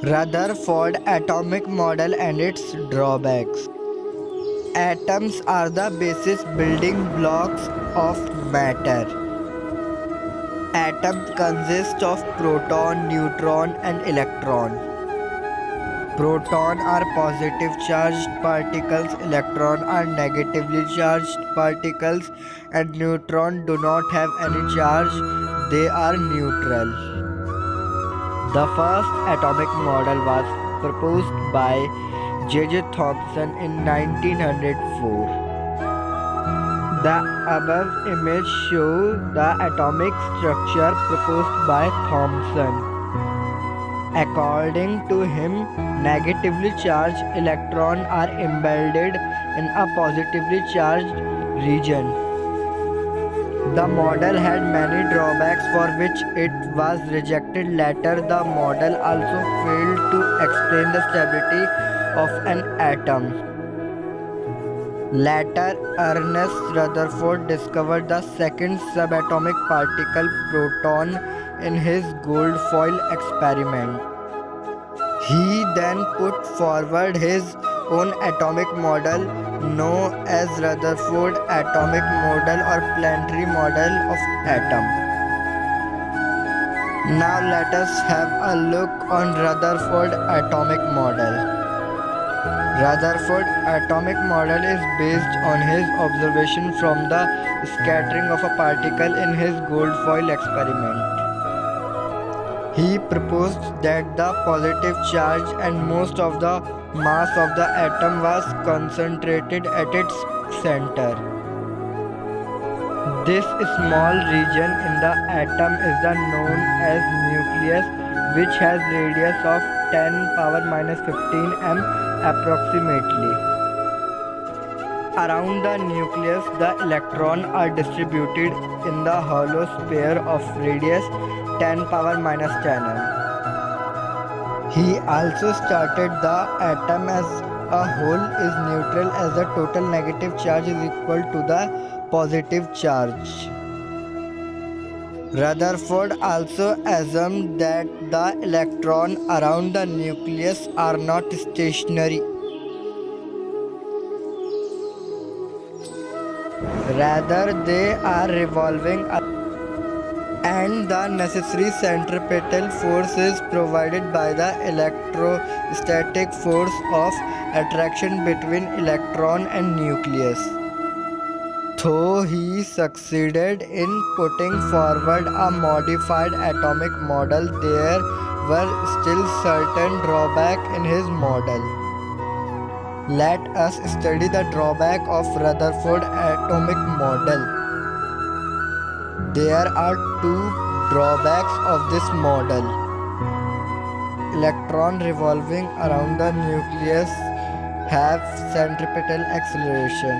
Rutherford atomic model and its drawbacks. Atoms are the basis building blocks of matter. Atoms consist of proton, neutron, and electron. Proton are positive charged particles, electron are negatively charged particles, and neutron do not have any charge, they are neutral. The first atomic model was proposed by J.J. Thomson in 1904. The above image shows the atomic structure proposed by Thomson. According to him, negatively charged electrons are embedded in a positively charged region. The model had many drawbacks for which it was rejected. Later, the model also failed to explain the stability of an atom. Later, Ernest Rutherford discovered the second subatomic particle, proton, in his gold foil experiment. He then put forward his own atomic model known as Rutherford atomic model or planetary model of atom. Now let us have a look on Rutherford atomic model. Rutherford atomic model is based on his observation from the scattering of a particle in his gold foil experiment. He proposed that the positive charge and most of the mass of the atom was concentrated at its center. This small region in the atom is known as nucleus, which has radius of 10⁻⁻15 m approximately. Around the nucleus, the electrons are distributed in the hollow sphere of radius 10⁻⁻10 m. He also stated the atom as a whole is neutral as the total negative charge is equal to the positive charge. Rutherford also assumed that the electrons around the nucleus are not stationary. Rather, they are revolving, and the necessary centripetal force is provided by the electrostatic force of attraction between electron and nucleus. Though he succeeded in putting forward a modified atomic model, there were still certain drawbacks in his model. Let us study the drawback of Rutherford atomic model. There are two drawbacks of this model. Electrons revolving around the nucleus have centripetal acceleration.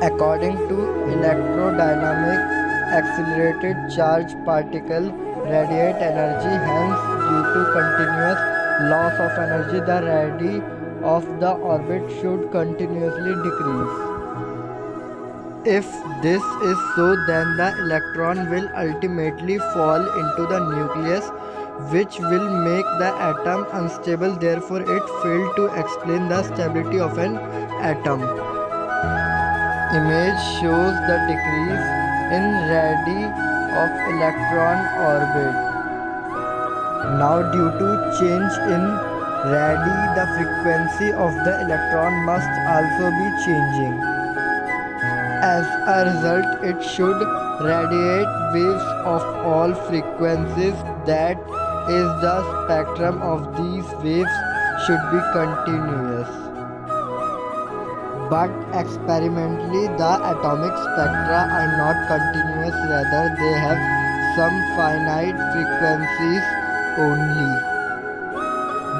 According to electrodynamic, accelerated charged particles radiate energy, hence due to continuous loss of energy, the radii of the orbit should continuously decrease. If this is so, then the electron will ultimately fall into the nucleus, which will make the atom unstable. Therefore, it failed to explain the stability of an atom. Image shows the decrease in radii of electron orbit. Now, due to change in radii, the frequency of the electron must also be changing. As a result, it should radiate waves of all frequencies. That is, the spectrum of these waves should be continuous. But experimentally, the atomic spectra are not continuous, rather they have some finite frequencies only.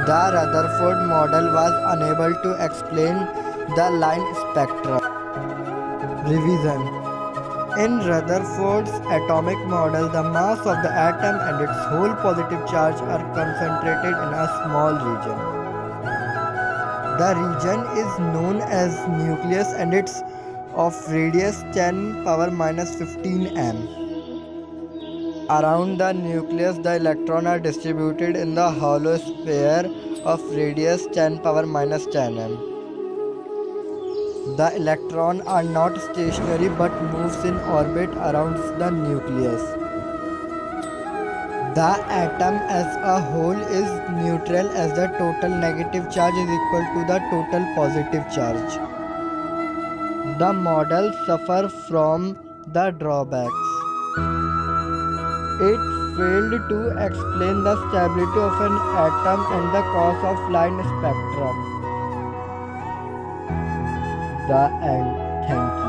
The Rutherford model was unable to explain the line spectra. Revision. In Rutherford's atomic model, the mass of the atom and its whole positive charge are concentrated in a small region. The region is known as nucleus and it's of radius 10⁻⁻15 m. Around the nucleus, the electrons are distributed in the hollow sphere of radius 10 power minus 10 m. The electrons are not stationary but moves in orbit around the nucleus. The atom as a whole is neutral as the total negative charge is equal to the total positive charge. The model suffers from the drawbacks. It failed to explain the stability of an atom and the cause of line spectrum. The end. Thank you.